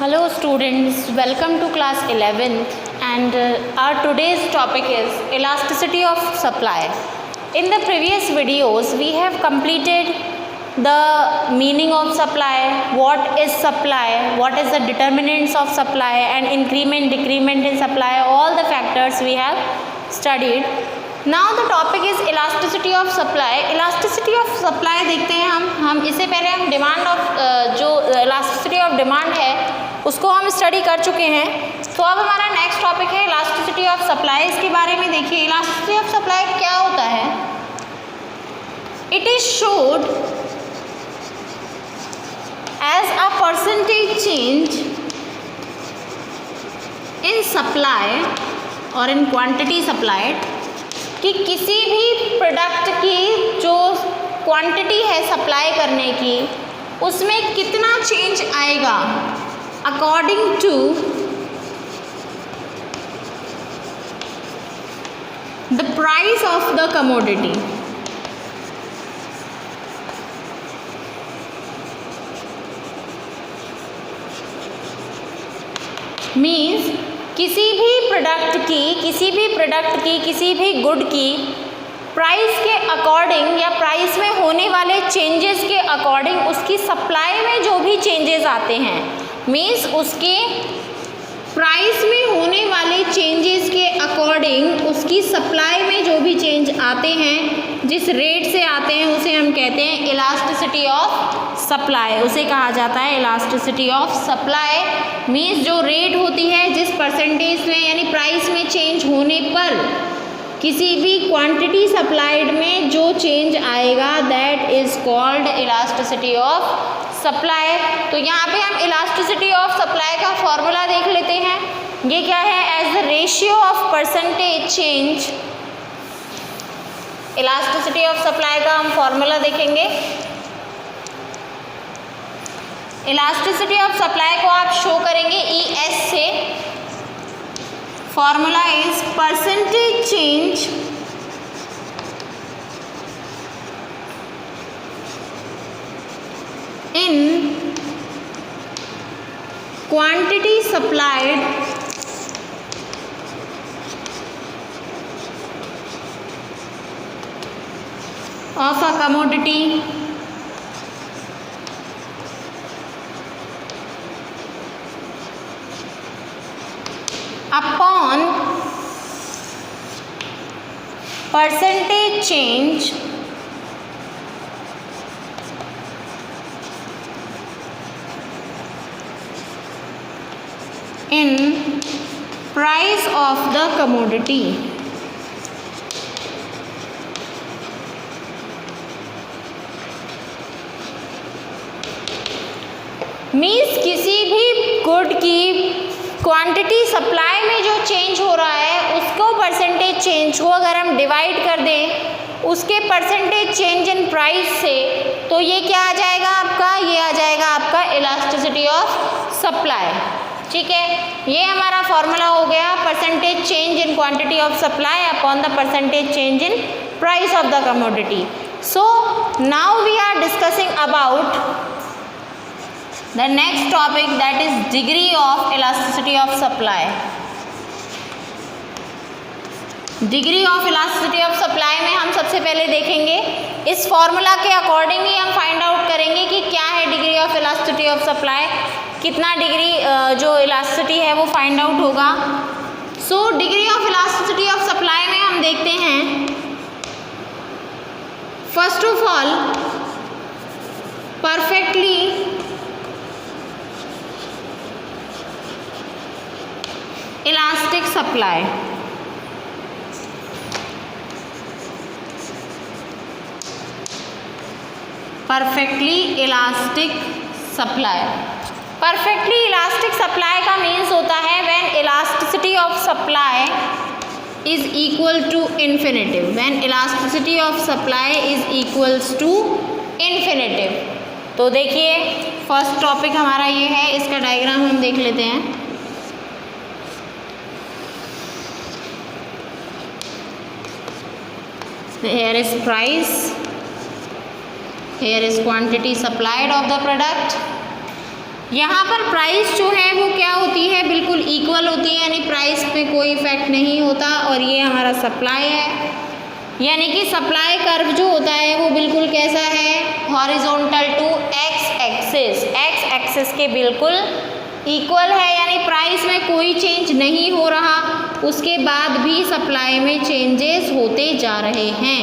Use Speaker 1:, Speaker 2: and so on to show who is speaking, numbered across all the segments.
Speaker 1: Hello students, welcome to class 11th and our today's topic is elasticity of supply. In the previous videos we have completed the meaning of supply, what is supply, what is the determinants of supply and increment, decrement in supply, all the factors we have studied. Now the topic is elasticity of supply. Elasticity of supply देखते हैं हम इससे पहले हम demand of जो elasticity of demand है उसको हम स्टडी कर चुके हैं. तो अब हमारा नेक्स्ट टॉपिक है elasticity of supply. इसके बारे में देखिए elasticity of supply क्या होता है. It is showed as a percentage change in supply or in quantity supplied कि किसी भी प्रोडक्ट की जो क्वांटिटी है सप्लाई करने की उसमें कितना चेंज आएगा according to the price of the commodity. Means किसी भी प्रोडक्ट की किसी भी गुड की प्राइस के अकॉर्डिंग या प्राइस में होने वाले चेंजेस के अकॉर्डिंग उसकी सप्लाई में जो भी चेंजेस आते हैं, मीन्स उसके प्राइस में होने वाले चेंजेस के अकॉर्डिंग उसकी सप्लाई में जो भी चेंज आते हैं, जिस रेट से आते हैं उसे हम कहते हैं इलास्टिसिटी ऑफ सप्लाई. उसे कहा जाता है इलास्टिसिटी ऑफ सप्लाई. मीन्स जो रेट होती है जिस परसेंटेज में यानी प्राइस में चेंज होने पर किसी भी क्वांटिटी सप्लाइड में जो चेंज आएगा that is called elasticity of supply. तो यहाँ पे हम इलास्टिसिटी ऑफ सप्लाई का फॉर्मूला देख लेते हैं. ये क्या है? As the ratio of percentage change. Elasticity of supply का हम फॉर्मूला देखेंगे. इलास्टिसिटी ऑफ सप्लाई को आप शो करेंगे ES से. Formula is percentage change in quantity supplied of a commodity upon percentage change in price of the commodity. Means किसी भी good की क्वांटिटी सप्लाई में जो चेंज हो रहा है उसको परसेंटेज चेंज को अगर हम डिवाइड कर दें उसके परसेंटेज चेंज इन प्राइस से, तो ये क्या आ जाएगा आपका? ये आ जाएगा आपका इलास्टिसिटी ऑफ सप्लाई. ठीक है, ये हमारा फॉर्मूला हो गया percentage change in quantity of supply upon the percentage change in price of the commodity. So now we are discussing about the next topic that is degree of elasticity of supply. Degree of elasticity of supply में हम सबसे पहले देखेंगे इस formula के according ही हम find out करेंगे कि क्या है degree of elasticity of supply, कितना डिग्री जो इलास्टिसिटी है वो फाइंड आउट होगा. So degree of elasticity of supply में हम देखते हैं first of all perfectly elastic supply. Perfectly elastic supply. Perfectly elastic supply का मीन्स होता है when elasticity of supply is equal to infinitive. When elasticity of supply is equals to infinitive. तो देखिए first topic हमारा ये है, इसका diagram हम देख लेते हैं. Here is price, here is quantity supplied of the product, यहाँ पर प्राइस जो है वो क्या होती है, बिल्कुल इक्वल होती है, यानी प्राइस पे कोई इफेक्ट नहीं होता। और ये हमारा सप्लाई है, यानी कि सप्लाई कर्व जो होता है वो बिल्कुल कैसा है, horizontal to X axis, X axis के बिल्कुल इक्वल है, यानी प्राइस में कोई चेंज नहीं हो रहा, उसके बाद भी सप्लाई में चेंजेस होते जा रहे हैं,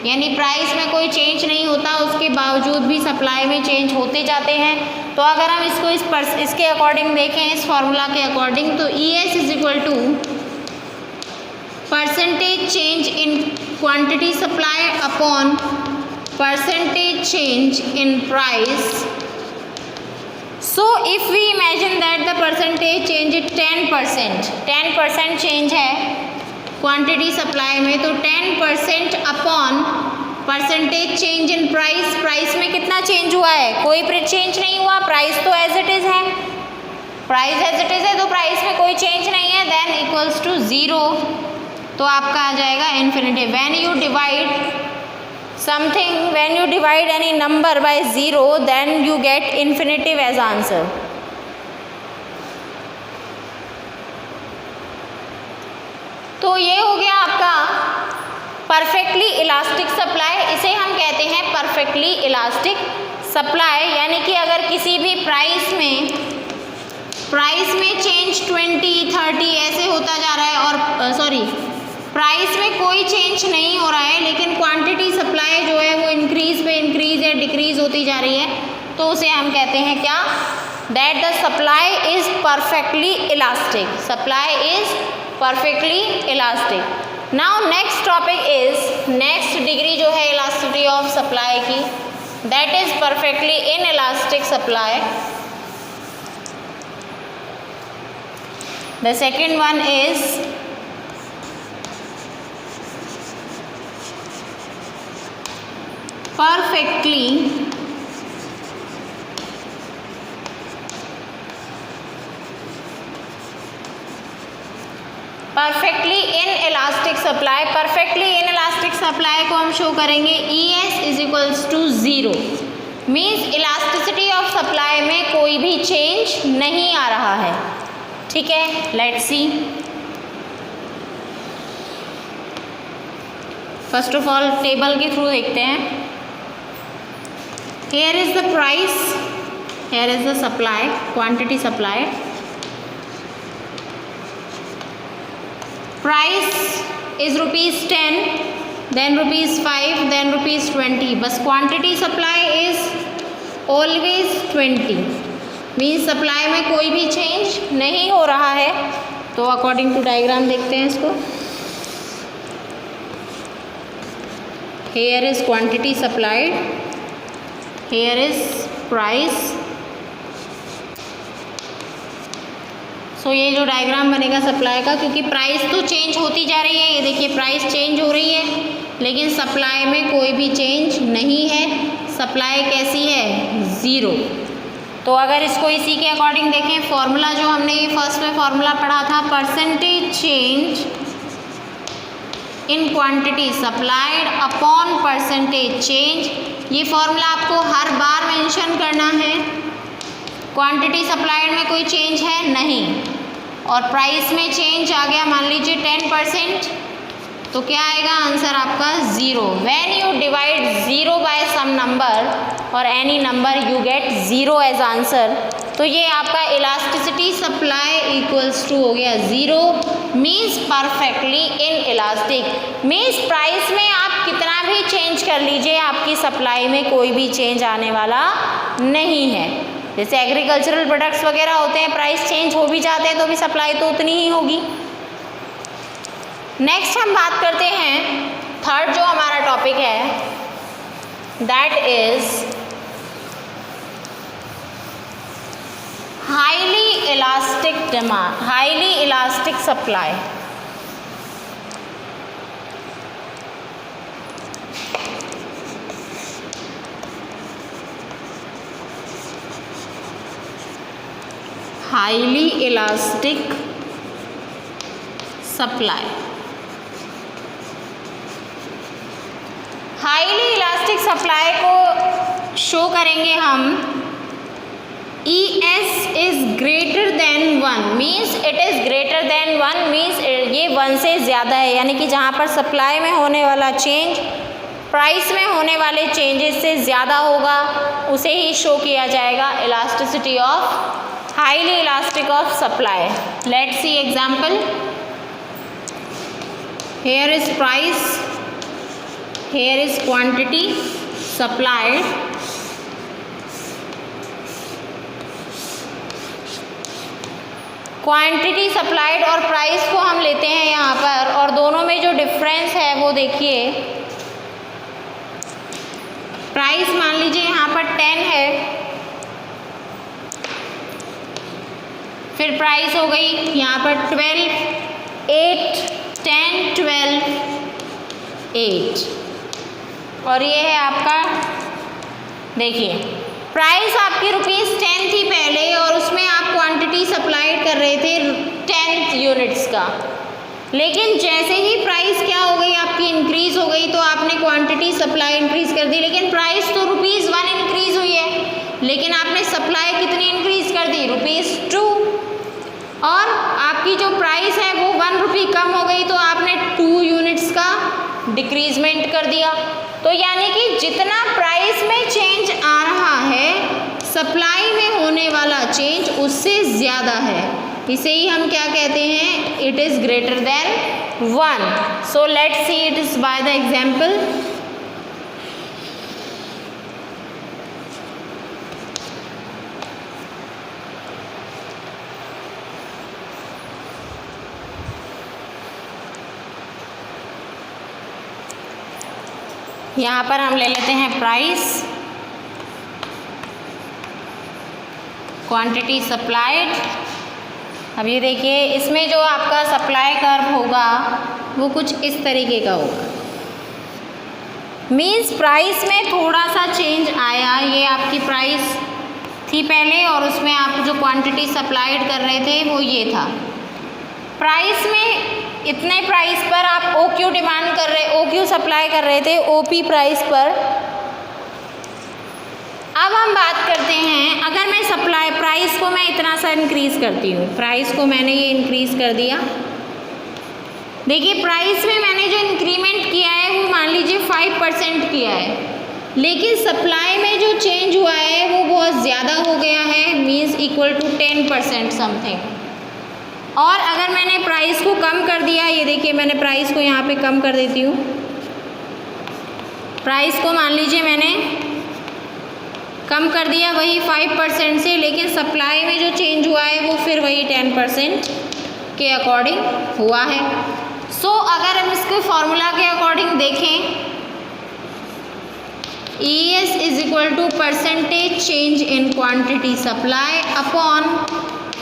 Speaker 1: यानी प्राइस में कोई चेंज नहीं होता, उसके बावजूद भी सप्लाई में चेंज होते जाते हैं। तो अगर हम इसको इसके अकॉर्डिंग देखें, इस फॉर्मूला के अकॉर्डिंग, तो ES is equal to percentage change in quantity supply upon percentage change in price. So if we imagine that the percentage change is 10%, 10% change है क्वांटिटी सप्लाई में, तो 10% upon percentage change in price, price में कितना change हुआ है, कोई change नहीं हुआ, प्राइस तो एज इट इज़ है, प्राइस एज इट इज़ है, तो प्राइस में कोई चेंज नहीं है, देन इक्वल्स टू 0, तो आपका आ जाएगा infinity. When you divide something, when you divide any number by 0, then you get infinitive as answer. तो ये हो गया आपका परफेक्टली इलास्टिक सप्लाई, इसे हम कहते हैं परफेक्टली इलास्टिक सप्लाई, यानी कि अगर किसी भी प्राइस में चेंज 20, 30 ऐसे होता जा रहा है, और प्राइस में कोई चेंज नहीं हो रहा है, लेकिन क्वांटिटी सप्लाई जो है वो इंक्रीज या डिक्रीज होती जा रही है, तो उसे हम कहते हैं क्या, that the supply is perfectly elastic, supply is perfectly elastic. Now next topic is, next degree जो है इलास्टिसिटी ऑफ सप्लाई की, that is perfectly inelastic supply. The second one is perfectly inelastic supply. Perfectly inelastic supply को हम show करेंगे ES is equals to 0, means elasticity of supply में कोई भी change नहीं आ रहा है, ठीक है। Let's see, first of all table के थ्रू देखते हैं। Here is the price, here is the supply, quantity supplied. Price is ₹10, then ₹5, then ₹20. बस quantity supply is always 20. Means supply में कोई भी change नहीं हो रहा है। तो according to diagram देखते हैं इसको। Here is quantity supplied. Here is price. सो ये जो डायग्राम बनेगा सप्लाई का, क्योंकि प्राइस तो चेंज होती जा रही है, ये देखिए प्राइस चेंज हो रही है, लेकिन सप्लाई में कोई भी चेंज नहीं है, सप्लाई कैसी है, 0। तो अगर इसको इसी के अकॉर्डिंग देखें, फॉर्मूला जो हमने ये फर्स्ट में फॉर्मूला पढ़ा था, percentage change in quantity supplied upon percentage change, ये फॉर्मूला आपको हर बार मेंशन करना है। क्वांटिटी सप्लाइड में कोई चेंज है नहीं, और प्राइस में चेंज आ गया मान लीजिए 10%, तो क्या आएगा आंसर आपका 0। When you divide 0 by some number और any number you get 0 as answer, तो ये आपका इलास्टिसिटी सप्लाई इक्वल्स टू हो गया 0, means perfectly in elastic. Means price में आप कितना भी चेंज कर लीजिए, आपकी सप्लाई में कोई भी चेंज आने वाला नहीं है। जैसे एग्रीकल्चरल प्रोडक्ट्स वगैरह होते हैं, प्राइस चेंज हो भी जाते हैं तो भी सप्लाई तो उतनी ही होगी। नेक्स्ट हम बात करते हैं, थर्ड जो हमारा टॉपिक है, that is highly elastic demand, highly elastic supply. Highly elastic supply, highly elastic supply को शो करेंगे हम ES is greater than 1 means it is greater than 1 means ये 1 से ज़्यादा है, यानी कि जहाँ पर सप्लाई में होने वाला चेंज प्राइस में होने वाले चेंजेस से ज़्यादा होगा उसे ही शो किया जाएगा elasticity of highly elastic of supply. Let's see example. Here is price, here is quantity supplied. Quantity supplied और प्राइस को हम लेते हैं यहाँ पर, और दोनों में जो डिफरेंस है वो देखिए. प्राइस मान लीजिए यहाँ पर 10 है, फिर प्राइस हो गई यहाँ पर 12, 8, 10, 12, 8, और ये है आपका. देखिए प्राइस आपकी ₹10 थी पहले और उसमें आप क्वांटिटी सप्लाइड कर रहे थे 10 यूनिट्स का, लेकिन जैसे ही प्राइस क्या हो गई आपकी इंक्रीज़ हो गई तो आपने क्वांटिटी सप्लाई इंक्रीज़ कर दी, लेकिन प्राइस तो ₹1 इंक्रीज़ हुई है, लेकिन आपने सप्लाई कितनी इंक्रीज़ कर दी ₹2, और आपकी जो प्राइस है वो ₹1 कम हो गई तो आपने 2 यूनिट्स का डिक्रीजमेंट कर दिया. तो यानी कि जितना प्राइस में चेंज आ रहा है सप्लाई में होने वाला चेंज उससे ज़्यादा है, इसे ही हम क्या कहते हैं, it is greater than 1. So let's see it is by the example. यहाँ पर हम ले लेते हैं प्राइस, क्वांटिटी सप्लाइड. अब ये देखिए इसमें जो आपका सप्लाई कर्व होगा वो कुछ इस तरीके का होगा. मीन्स प्राइस में थोड़ा सा चेंज आया, ये आपकी प्राइस थी पहले और उसमें आप जो क्वांटिटी सप्लाइड कर रहे थे वो ये था. प्राइस में इतने प्राइस पर आप OQ डिमांड कर रहे, OQ सप्लाई कर रहे थे OP प्राइस पर. अब हम बात करते हैं, अगर मैं सप्लाई प्राइस को मैं इतना सा इंक्रीज़ करती हूँ, प्राइस को मैंने ये इंक्रीज़ कर दिया. देखिए प्राइस में मैंने जो इंक्रीमेंट किया है वो मान लीजिए 5% किया है, लेकिन सप्लाई में जो चेंज हुआ है वो बहुत ज़्यादा हो गया है, मीन्स इक्वल टू 10% समथिंग. और अगर मैंने प्राइस को कम कर दिया, ये देखिए मैंने प्राइस को यहाँ पे कम कर देती हूँ, प्राइस को मान लीजिए मैंने कम कर दिया वही 5% से, लेकिन सप्लाई में जो चेंज हुआ है वो फिर वही 10% के अकॉर्डिंग हुआ है. सो अगर हम इसके फॉर्मूला के अकॉर्डिंग देखें, ES is equal to percentage change in quantity supply upon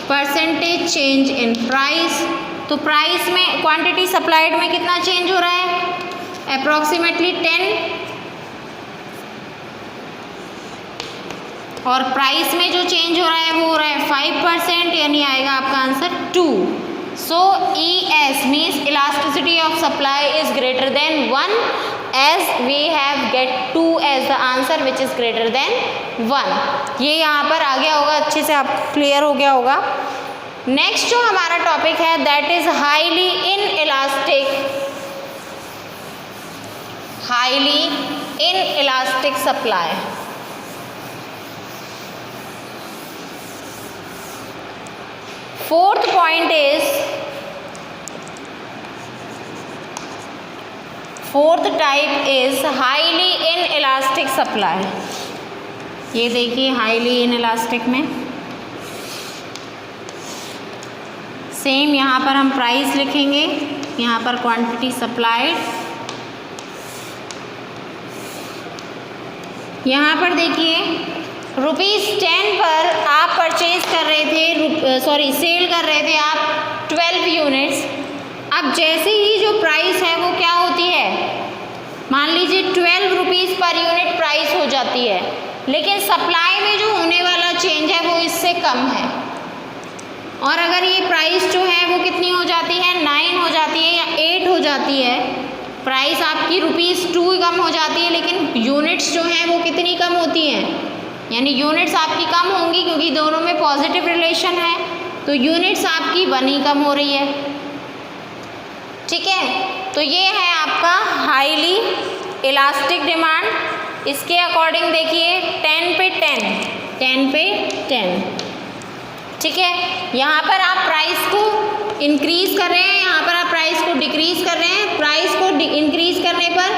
Speaker 1: percentage change in price. तो प्राइस में क्वांटिटी सप्लाइड में कितना चेंज हो रहा है, अप्रॉक्सीमेटली 10, और प्राइस में जो चेंज हो रहा है वो हो रहा है 5%, यानी आएगा आपका answer 2. So ES means elasticity of supply is greater than 1 as we have get 2 as the answer which is greater than 1. ये यहाँ पर आ गया होगा, अच्छे से आप क्लियर हो गया होगा. नेक्स्ट जो हमारा टॉपिक है that is highly inelastic supply. Fourth point is, fourth type is highly inelastic supply. ये देखिए हाईली इनइलास्टिक में सेम यहाँ पर हम प्राइस लिखेंगे, यहाँ पर क्वांटिटी सप्लाइड. यहाँ पर देखिए ₹10 पर आप परचेज कर रहे थे, सेल कर रहे थे आप 12 यूनिट्स. अब जैसे ही जो प्राइस है वो क्या होती है, मान लीजिए 12 रुपीज़ पर यूनिट प्राइस हो जाती है, लेकिन सप्लाई में जो होने वाला चेंज है वो इससे कम है. और अगर ये प्राइस जो है वो कितनी हो जाती है, 9 हो जाती है या 8 हो जाती है, प्राइस आपकी ₹2 कम हो जाती है, लेकिन यूनिट्स जो हैं वो कितनी कम होती हैं, यानी यूनिट्स आपकी कम होंगी क्योंकि दोनों में पॉजिटिव रिलेशन है, तो यूनिट्स आपकी 1 ही कम हो रही है। ठीक है, तो ये है आपका हाईली इलास्टिक डिमांड। इसके अकॉर्डिंग देखिए 10 पे 10, 10 पे 10। ठीक है, यहाँ पर आप प्राइस को इंक्रीज कर रहे हैं, यहाँ पर आप प्राइस को डिक्रीज कर रहे हैं। प्राइस को इंक्रीज करने पर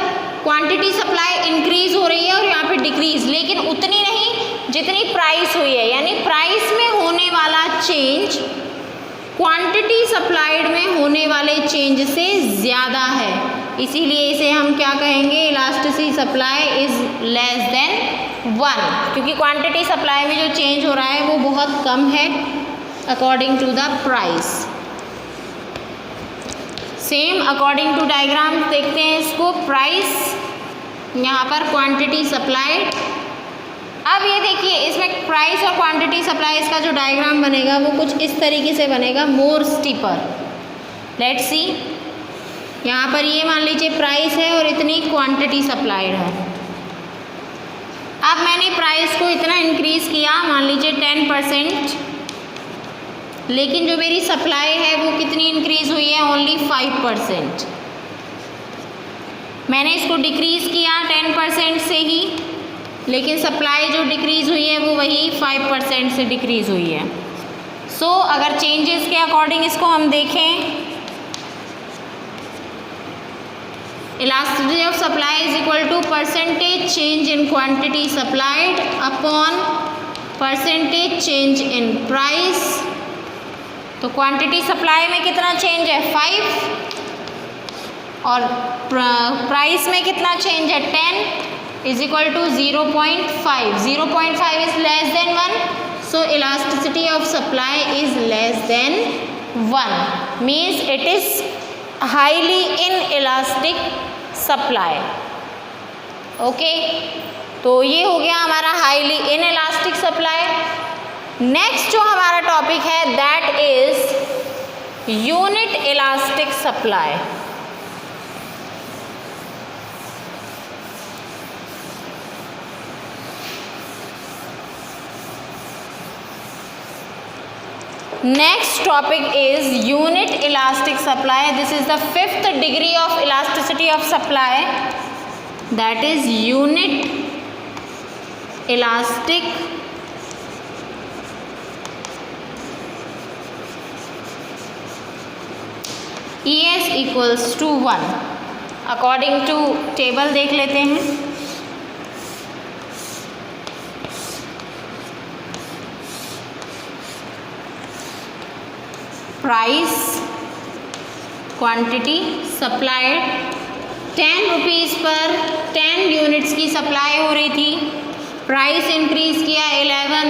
Speaker 1: क्वांटिटी सप्लाई इंक्रीज हो रही है और यहाँ पे डिक्रीज, लेकिन उतनी नहीं जितनी प्राइस हुई है, यानी प्राइस में होने वाला चेंज क्वांटिटी सप्लाइड में होने वाले चेंज से ज़्यादा है, इसीलिए इसे हम क्या कहेंगे, elasticity supply is less than 1, क्योंकि क्वांटिटी सप्लाई में जो चेंज हो रहा है वो बहुत कम है according to the price. Same according to diagram देखते हैं इसको, प्राइस यहाँ पर क्वांटिटी सप्लाइड। अब ये देखिए इसमें प्राइस और क्वांटिटी सप्लाई इसका जो डायग्राम बनेगा वो कुछ इस तरीके से बनेगा, मोर स्टीपर। लेट्स सी, यहाँ पर ये मान लीजिए प्राइस है और इतनी क्वांटिटी सप्लाइड है। अब मैंने प्राइस को इतना इंक्रीज़ किया, मान लीजिए 10%, लेकिन जो मेरी सप्लाई है वो कितनी इंक्रीज़ हुई है, ओनली 5%। मैंने इसको डिक्रीज़ किया 10% से ही, लेकिन सप्लाई जो डिक्रीज़ हुई है वो वही 5% से डिक्रीज़ हुई है। सो अगर चेंजेस के अकॉर्डिंग इसको हम देखें, elasticity of supply is equal to percentage change in quantity supplied upon percentage change in price. तो क्वांटिटी सप्लाई में कितना चेंज है, 5, और प्राइस में कितना चेंज है, 10, is equal to 0.5। 0.5 is less than 1, so elasticity of supply is less than 1, means it is highly inelastic supply. Okay, तो ये हो गया हमारा highly inelastic supply. Next जो हमारा टॉपिक है that is unit elastic supply. Next topic is unit elastic supply. This is the 5th degree of elasticity of supply, that is unit elastic ES equals to 1 according to table देख लेते हैं। Price, quantity supplied, 10 rupees पर 10 units की supply हो रही थी। Price increase किया 11,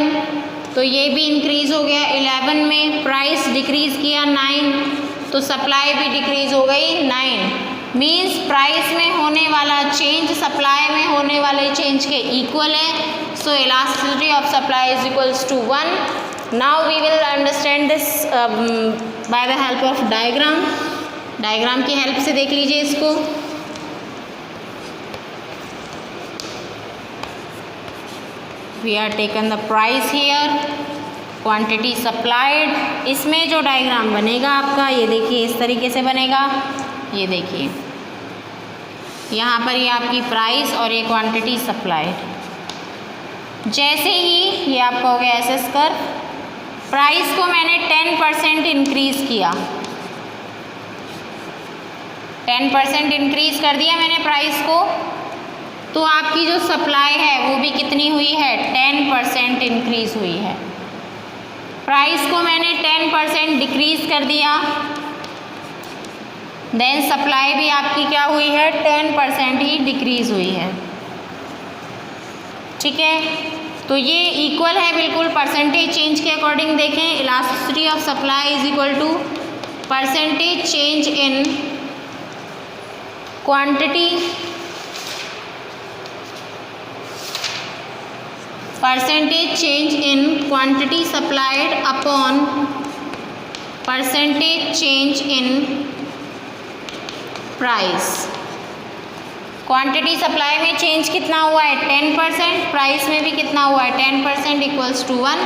Speaker 1: तो ये भी इंक्रीज़ हो गया 11 में। प्राइस डिक्रीज़ किया 9, तो सप्लाई भी डिक्रीज़ हो गई 9। मीन्स प्राइस में होने वाला चेंज सप्लाई में होने वाले चेंज के इक्वल है। So elasticity of supply is equals to 1। Now we will understand this by the help of diagram. Diagram की हेल्प से देख लीजिए इसको। We are taken the price here, quantity supplied। इसमें जो डायग्राम बनेगा आपका, ये देखिए इस तरीके से बनेगा। ये देखिए यहाँ पर ये आपकी प्राइस और ये क्वांटिटी सप्लाइड। जैसे ही ये आपका हो गया एसएस कर्व, प्राइस को मैंने 10% इंक्रीज़ किया, 10% इंक्रीज़ कर दिया मैंने प्राइस को, तो आपकी जो सप्लाई है वो भी कितनी हुई है, 10% इंक्रीज़ हुई है। प्राइस को मैंने 10% डिक्रीज़ कर दिया, देन सप्लाई भी आपकी क्या हुई है, 10% ही डिक्रीज़ हुई है। ठीक है, तो ये इक्वल है बिल्कुल परसेंटेज चेंज के अकॉर्डिंग। देखें, elasticity of supply is equal to percentage change in quantity, percentage change in quantity supplied upon percentage change in price. Quantity supply में चेंज कितना हुआ है 10%, प्राइस में भी कितना हुआ है 10% equals to 1,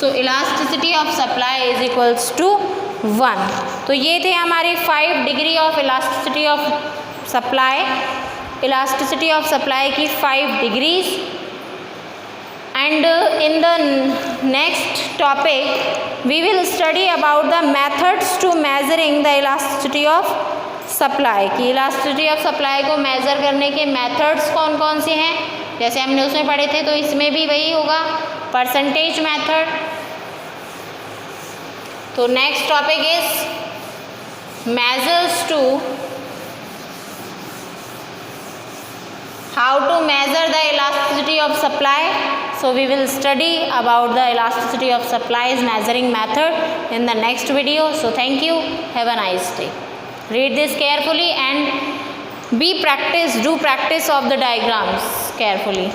Speaker 1: so elasticity of supply is equals to 1। तो ये थे हमारे 5 degree of elasticity of supply, elasticity of supply की 5 degrees. And in the next topic we will study about the methods to measuring the elasticity of supply की elasticity of supply को measure करने के methods कौन कौन से हैं, जैसे हमने उसमें पढ़े थे, तो इसमें भी वही होगा परसेंटेज मेथड। तो next topic is measures to how to measure the elasticity of supply. So we will study about the elasticity of supplies measuring method in the next video. So thank you, have a nice day. Read this carefully and do practice of the diagrams carefully.